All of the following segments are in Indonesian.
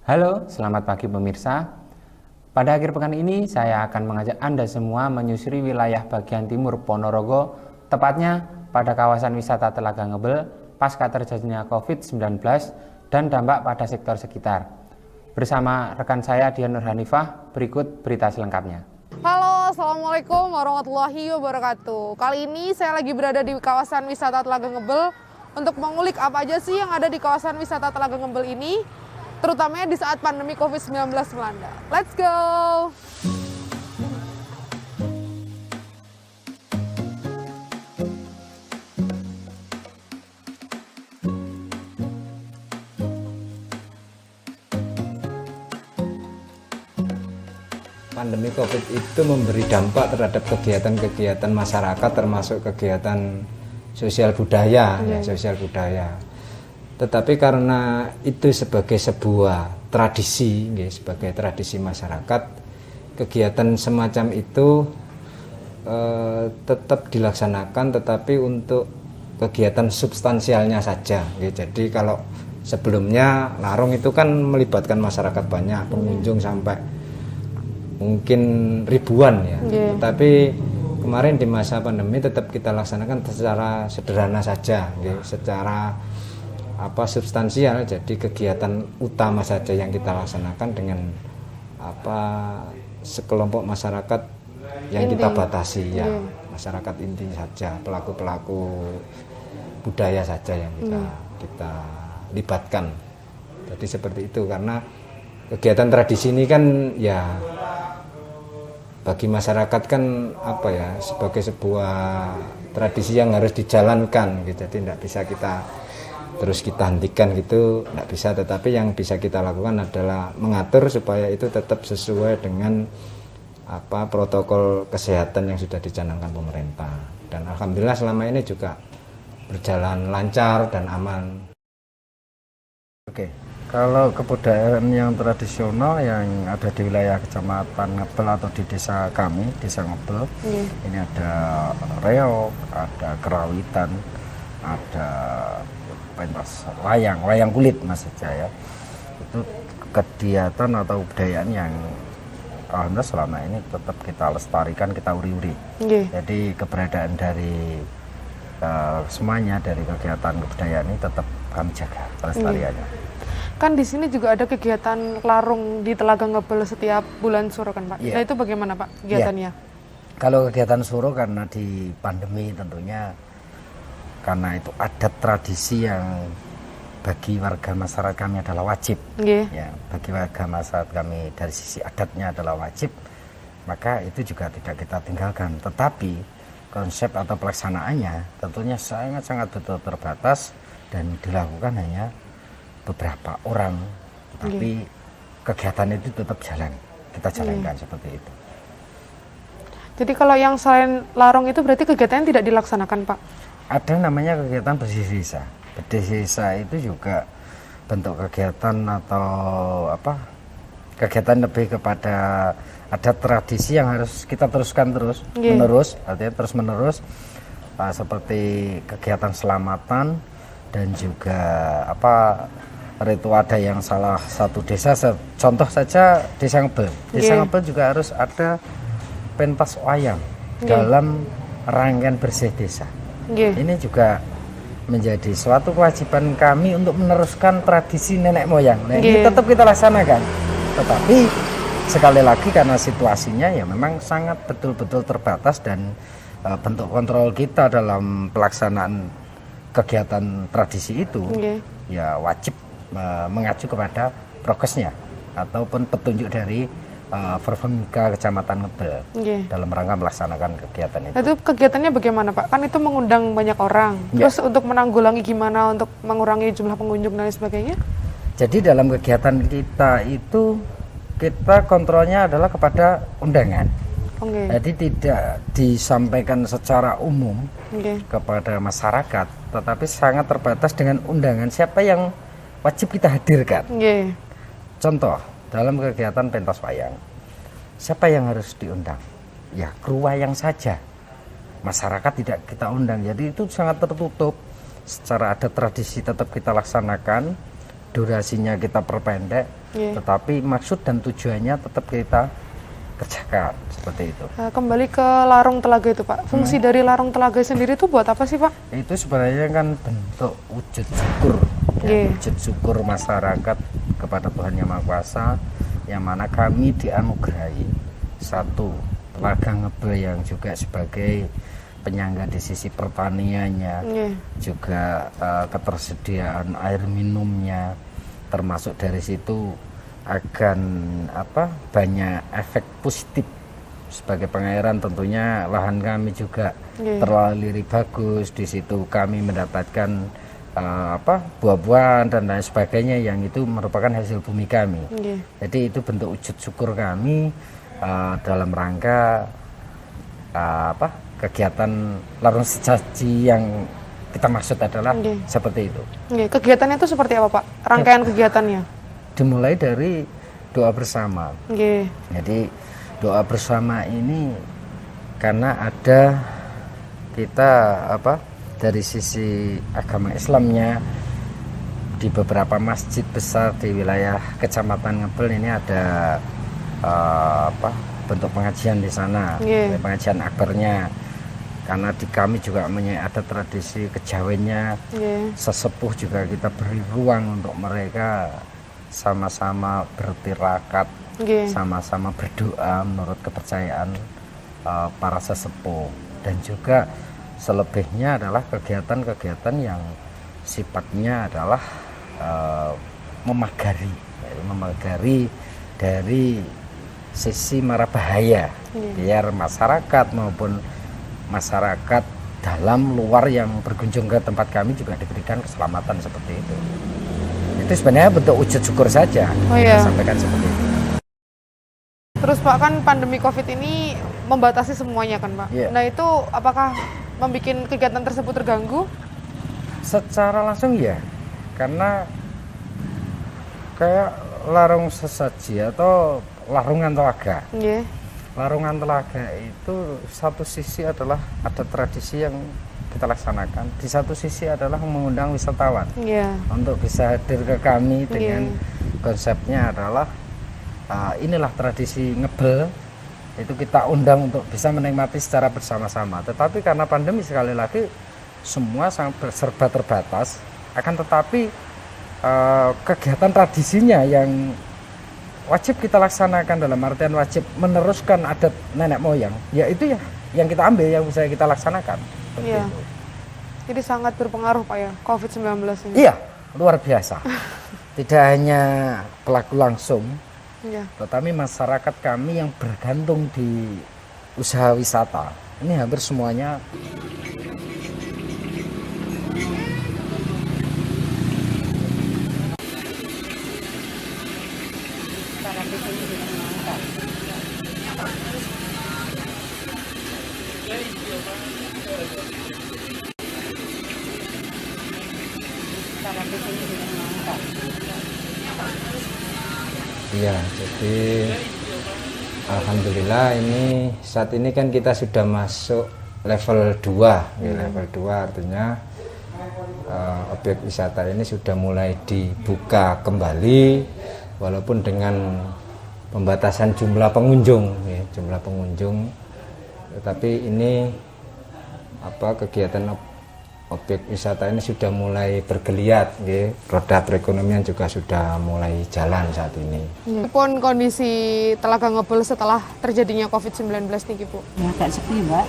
Halo, selamat pagi pemirsa. Pada akhir pekan ini saya akan mengajak Anda semua menyusuri wilayah bagian timur Ponorogo, tepatnya pada kawasan wisata Telaga Ngebel pasca terjadinya COVID-19 dan dampak pada sektor sekitar. Bersama rekan saya Dian Nur Hanifah, berikut berita selengkapnya. Halo, Assalamualaikum warahmatullahi wabarakatuh. Kali ini saya lagi berada di kawasan wisata Telaga Ngebel untuk mengulik apa aja sih yang ada di kawasan wisata Telaga Ngebel ini, terutamanya di saat pandemi COVID-19 melanda. Let's go! Pandemi COVID itu memberi dampak terhadap kegiatan-kegiatan masyarakat, termasuk kegiatan sosial budaya, sosial budaya. Tetapi karena itu sebagai sebuah tradisi, sebagai tradisi masyarakat, kegiatan semacam itu tetap dilaksanakan, tetapi untuk kegiatan substansialnya saja. Jadi kalau sebelumnya larung itu kan melibatkan masyarakat banyak, pengunjung sampai mungkin ribuan ya. Tetapi kemarin di masa pandemi tetap kita laksanakan secara sederhana saja, secara substansial. Jadi kegiatan utama saja yang kita laksanakan dengan sekelompok masyarakat yang kita batasi, ya masyarakat inti saja, pelaku-pelaku budaya saja yang kita libatkan. Jadi seperti itu, karena kegiatan tradisi ini kan ya bagi masyarakat kan sebagai sebuah tradisi yang harus dijalankan gitu. Jadi tidak bisa kita hentikan gitu, tidak bisa. Tetapi yang bisa kita lakukan adalah mengatur supaya itu tetap sesuai dengan protokol kesehatan yang sudah dicanangkan pemerintah. Dan alhamdulillah selama ini juga berjalan lancar dan aman. Oke. Kalau kebudayaan yang tradisional yang ada di wilayah Kecamatan Ngebel atau di desa kami, Desa Ngebel, ini ada reog, ada kerawitan, ada pentas wayang kulit maksudnya ya. Itu kegiatan atau kebudayaan yang alhamdulillah selama ini tetap kita lestarikan, kita uri-uri. Jadi keberadaan dari semuanya dari kegiatan kebudayaan ini tetap kami jaga pelestariannya. Kan di sini juga ada kegiatan larung di Telaga Ngebel setiap bulan Suro kan Pak? Nah itu bagaimana Pak kegiatannya? Kalau kegiatan Suro karena di pandemi tentunya, karena itu adat tradisi yang bagi warga masyarakat kami adalah wajib. Ya, bagi warga masyarakat kami dari sisi adatnya adalah wajib, maka itu juga tidak kita tinggalkan. Tetapi konsep atau pelaksanaannya tentunya sangat-sangat betul terbatas dan dilakukan hanya beberapa orang, tapi kegiatan itu tetap jalan, kita jalankan seperti itu. Jadi kalau yang selain larung itu berarti kegiatannya tidak dilaksanakan Pak? Ada namanya kegiatan bersih desa. Bersih desa itu juga bentuk kegiatan atau kegiatan lebih kepada ada tradisi yang harus kita teruskan menerus, artinya terus menerus, seperti kegiatan selamatan dan juga ritual ada yang salah satu desa, contoh saja Desa Ngebel. Desa Ngebel juga harus ada pentas wayang dalam rangkaian bersih desa. Ini juga menjadi suatu kewajiban kami untuk meneruskan tradisi nenek moyang. Nah, ini tetap kita laksanakan. Tetapi sekali lagi karena situasinya ya memang sangat betul-betul terbatas dan bentuk kontrol kita dalam pelaksanaan kegiatan tradisi itu ya wajib mengacu kepada prokesnya ataupun petunjuk dari Forpemda Kecamatan Ngebel dalam rangka melaksanakan kegiatan itu. Itu kegiatannya bagaimana Pak? Kan itu mengundang banyak orang. Terus untuk menanggulangi gimana untuk mengurangi jumlah pengunjung dan lain sebagainya? Jadi dalam kegiatan kita itu kita kontrolnya adalah kepada undangan. Jadi tidak disampaikan secara umum kepada masyarakat, tetapi sangat terbatas dengan undangan siapa yang wajib kita hadirkan. Contoh, dalam kegiatan pentas wayang, siapa yang harus diundang? Ya, kru wayang saja. Masyarakat tidak kita undang. Jadi itu sangat tertutup. Secara ada tradisi tetap kita laksanakan, durasinya kita perpendek, tetapi maksud dan tujuannya tetap kita kerjakan seperti itu. Kembali ke Larung Telaga itu Pak, fungsi dari Larung Telaga sendiri itu buat apa sih Pak? Itu sebenarnya kan bentuk wujud syukur, wujud syukur masyarakat kepada Tuhan Yang Maha Kuasa, yang mana kami dianugerahi satu Telaga Ngebel yang juga sebagai penyangga di sisi pertaniannya, juga ketersediaan air minumnya, termasuk dari situ akan banyak efek positif sebagai pengairan. Tentunya lahan kami juga terlaliri bagus, di situ kami mendapatkan buah-buahan dan lain sebagainya yang itu merupakan hasil bumi kami. Jadi itu bentuk wujud syukur kami dalam rangka kegiatan Larung Sesaji yang kita maksud adalah seperti itu. Kegiatannya itu seperti apa Pak? Rangkaian kegiatannya? Dimulai dari doa bersama. Jadi doa bersama ini karena ada kita dari sisi agama Islamnya di beberapa masjid besar di wilayah Kecamatan Ngebel ini ada bentuk pengajian di sana, pengajian akbarnya. Karena di kami juga ada tradisi kejawennya, sesepuh juga kita beri ruang untuk mereka sama-sama bertirakat, sama-sama berdoa menurut kepercayaan para sesepuh. Dan juga selebihnya adalah kegiatan-kegiatan yang sifatnya adalah memagari dari sisi mara bahaya, biar masyarakat maupun masyarakat dalam luar yang berkunjung ke tempat kami juga diberikan keselamatan seperti itu. Itu sebenarnya bentuk wujud syukur saja. Sampaikan seperti itu. Terus Pak, kan pandemi COVID ini membatasi semuanya kan Pak? Nah itu apakah membuat kegiatan tersebut terganggu? Secara langsung ya, karena kayak Larung Sesaji atau Larungan Telaga. Larungan Telaga itu satu sisi adalah ada tradisi yang kita laksanakan, di satu sisi adalah mengundang wisatawan untuk bisa hadir ke kami dengan konsepnya adalah inilah tradisi ngebel, itu kita undang untuk bisa menikmati secara bersama-sama. Tetapi karena pandemi sekali lagi semua sangat serba terbatas, akan tetapi kegiatan tradisinya yang wajib kita laksanakan dalam artian wajib meneruskan adat nenek moyang, ya itu ya yang kita ambil, yang bisa kita laksanakan. Jadi sangat berpengaruh Pak ya COVID-19 ini. Iya, luar biasa. Tidak hanya pelaku langsung, tetapi masyarakat kami yang bergantung di usaha wisata. Ini hampir semuanya Iya, jadi alhamdulillah ini saat ini kan kita sudah masuk level 2. Level 2 artinya objek wisata ini sudah mulai dibuka kembali walaupun dengan pembatasan jumlah pengunjung, jumlah pengunjung. Tetapi ini kegiatan objek wisata ini sudah mulai bergeliat, roda perekonomian juga sudah mulai jalan saat ini. Pun kondisi Telaga Ngebel setelah terjadinya COVID-19 nih Bu? Ya agak sepi Mbak.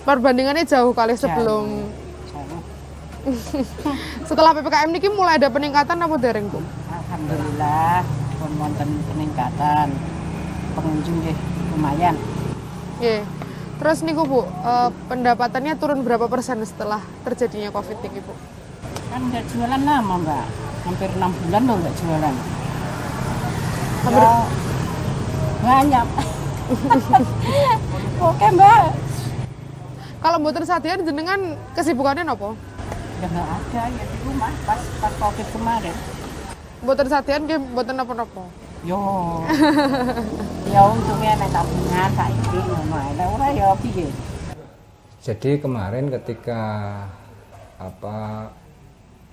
Perbandingannya jauh kali sebelum. Setelah PPKM ini mulai ada peningkatan apa dereng Bu? Alhamdulillah, wonten peningkatan pengunjung lumayan. Terus nih Bu, pendapatannya turun berapa persen setelah terjadinya COVID ini Bu? Kan nggak jualan lama Mbak, hampir 6 bulan loh nggak jualan. Banyak. Oke Mbak. Kalau mboten sadian jenengan kesibukannya apa? Ya nggak ada, ya di rumah pas COVID kemarin. Mboten sadian nggih mboten napa-napa. Yo. Ya untungnya nek tabungan saiki ngono ae. Lah ora ya piye. Jadi kemarin ketika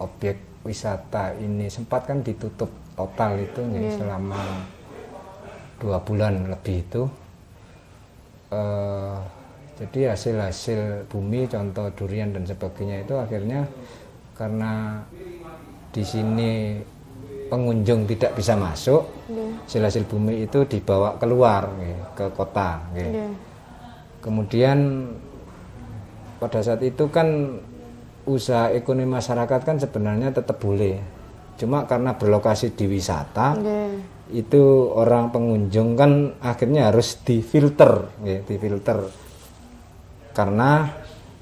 objek wisata ini sempat kan ditutup total itu nggih, selama 2 bulan lebih itu. Jadi hasil bumi, contoh durian dan sebagainya itu akhirnya karena di sini pengunjung tidak bisa masuk, hasil bumi itu dibawa keluar ke kota. Kemudian pada saat itu kan usaha ekonomi masyarakat kan sebenarnya tetap boleh, cuma karena berlokasi di wisata, itu orang pengunjung kan akhirnya harus difilter, karena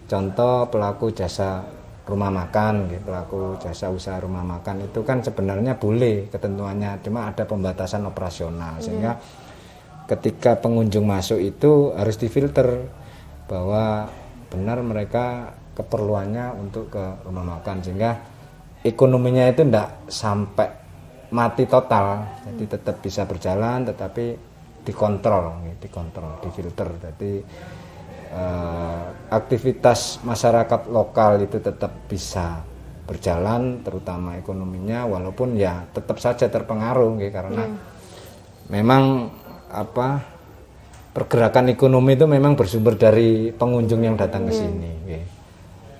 contoh pelaku jasa rumah makan, pelaku jasa usaha rumah makan itu kan sebenarnya boleh ketentuannya, cuma ada pembatasan operasional, sehingga ketika pengunjung masuk itu harus difilter bahwa benar mereka keperluannya untuk ke rumah makan, sehingga ekonominya itu tidak sampai mati total, jadi tetap bisa berjalan tetapi dikontrol, difilter. Jadi aktivitas masyarakat lokal itu tetap bisa berjalan, terutama ekonominya, walaupun ya tetap saja terpengaruh karena memang pergerakan ekonomi itu memang bersumber dari pengunjung yang datang ke sini.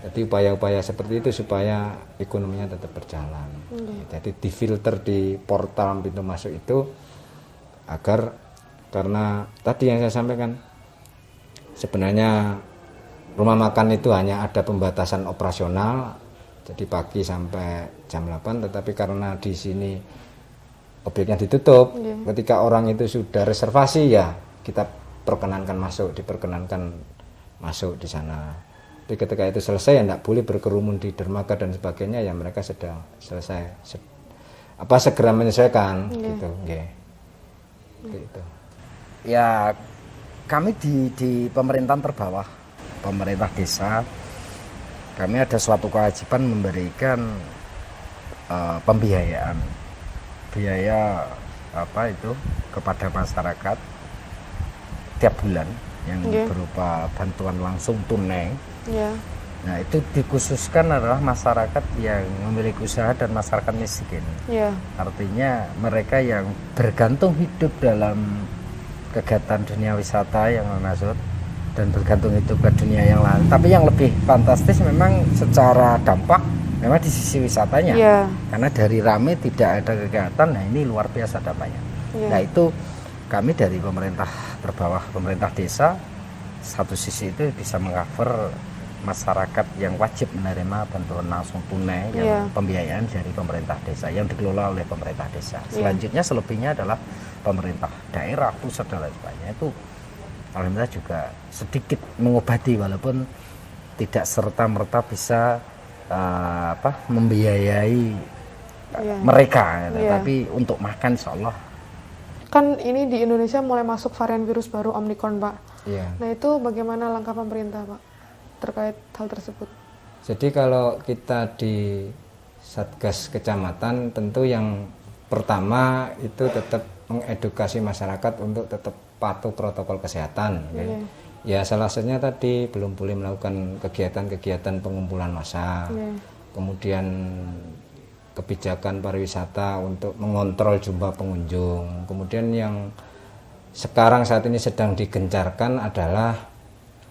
Jadi upaya-upaya seperti itu supaya ekonominya tetap berjalan. Jadi difilter di portal pintu masuk itu agar, karena tadi yang saya sampaikan, sebenarnya rumah makan itu hanya ada pembatasan operasional, jadi pagi sampai jam 8, tetapi karena di sini objeknya ditutup, ketika orang itu sudah reservasi ya kita diperkenankan masuk di sana. Tapi ketika itu selesai ya tidak boleh berkerumun di dermaga dan sebagainya, ya mereka sedang selesai segera menyesuaikan gitu. Ya kami di pemerintahan terbawah, pemerintah desa, kami ada suatu kewajiban memberikan pembiayaan, biaya kepada masyarakat tiap bulan yang berupa bantuan langsung tunai. Nah itu dikhususkan adalah masyarakat yang memiliki usaha dan masyarakat miskin. Artinya mereka yang bergantung hidup dalam kegiatan dunia wisata yang maksud, dan bergantung hidup ke dunia yang lain. Tapi yang lebih fantastis memang secara dampak memang di sisi wisatanya, karena dari rame tidak ada kegiatan. Nah ini luar biasa dampaknya. Nah itu kami dari pemerintah terbawah, pemerintah desa, satu sisi itu bisa mengcover masyarakat yang wajib menerima bantuan langsung tunai yang pembiayaan dari pemerintah desa yang dikelola oleh pemerintah desa. Selanjutnya selebihnya adalah pemerintah daerah, pusat dan lain sebagainya. Itu alhamdulillah juga sedikit mengobati, walaupun tidak serta-merta bisa membiayai mereka, tapi untuk makan insya Allah. Kan ini di Indonesia mulai masuk varian virus baru Omicron, Pak. Nah itu bagaimana langkah pemerintah, Pak, terkait hal tersebut? Jadi kalau kita di Satgas Kecamatan, tentu yang pertama itu tetap mengedukasi masyarakat untuk tetap patuh protokol kesehatan. Ya salah satunya tadi belum boleh melakukan kegiatan-kegiatan pengumpulan massa. Kemudian kebijakan pariwisata untuk mengontrol jumlah pengunjung. Kemudian yang sekarang saat ini sedang digencarkan adalah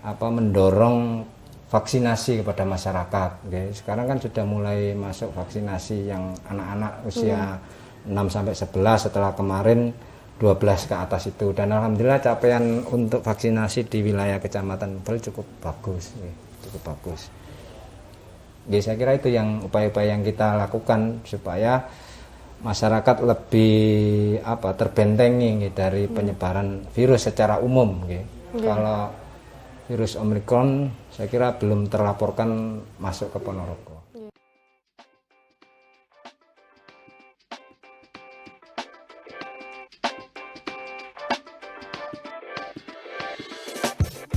mendorong vaksinasi kepada masyarakat. Sekarang kan sudah mulai masuk vaksinasi yang anak-anak usia 6-11, setelah kemarin 12 ke atas itu, dan alhamdulillah capaian untuk vaksinasi di wilayah Kecamatan Mebel cukup bagus. Saya kira itu yang upaya-upaya yang kita lakukan supaya masyarakat lebih terbentengi dari penyebaran virus secara umum. Kalau virus Omicron saya kira belum terlaporkan masuk ke Ponorogo.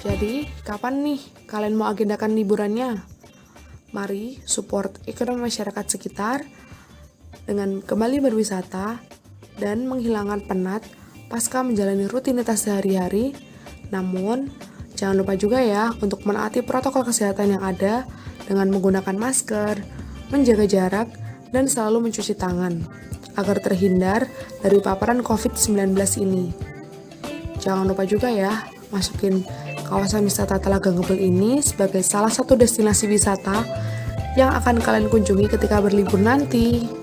Jadi, kapan nih kalian mau agendakan liburannya? Mari support ekonomi masyarakat sekitar dengan kembali berwisata dan menghilangkan penat pasca menjalani rutinitas sehari-hari. Namun, jangan lupa juga ya untuk menaati protokol kesehatan yang ada dengan menggunakan masker, menjaga jarak, dan selalu mencuci tangan. agar terhindar dari paparan COVID-19 ini. Jangan lupa juga ya, masukin kawasan wisata Telaga Ngebel ini sebagai salah satu destinasi wisata yang akan kalian kunjungi ketika berlibur nanti.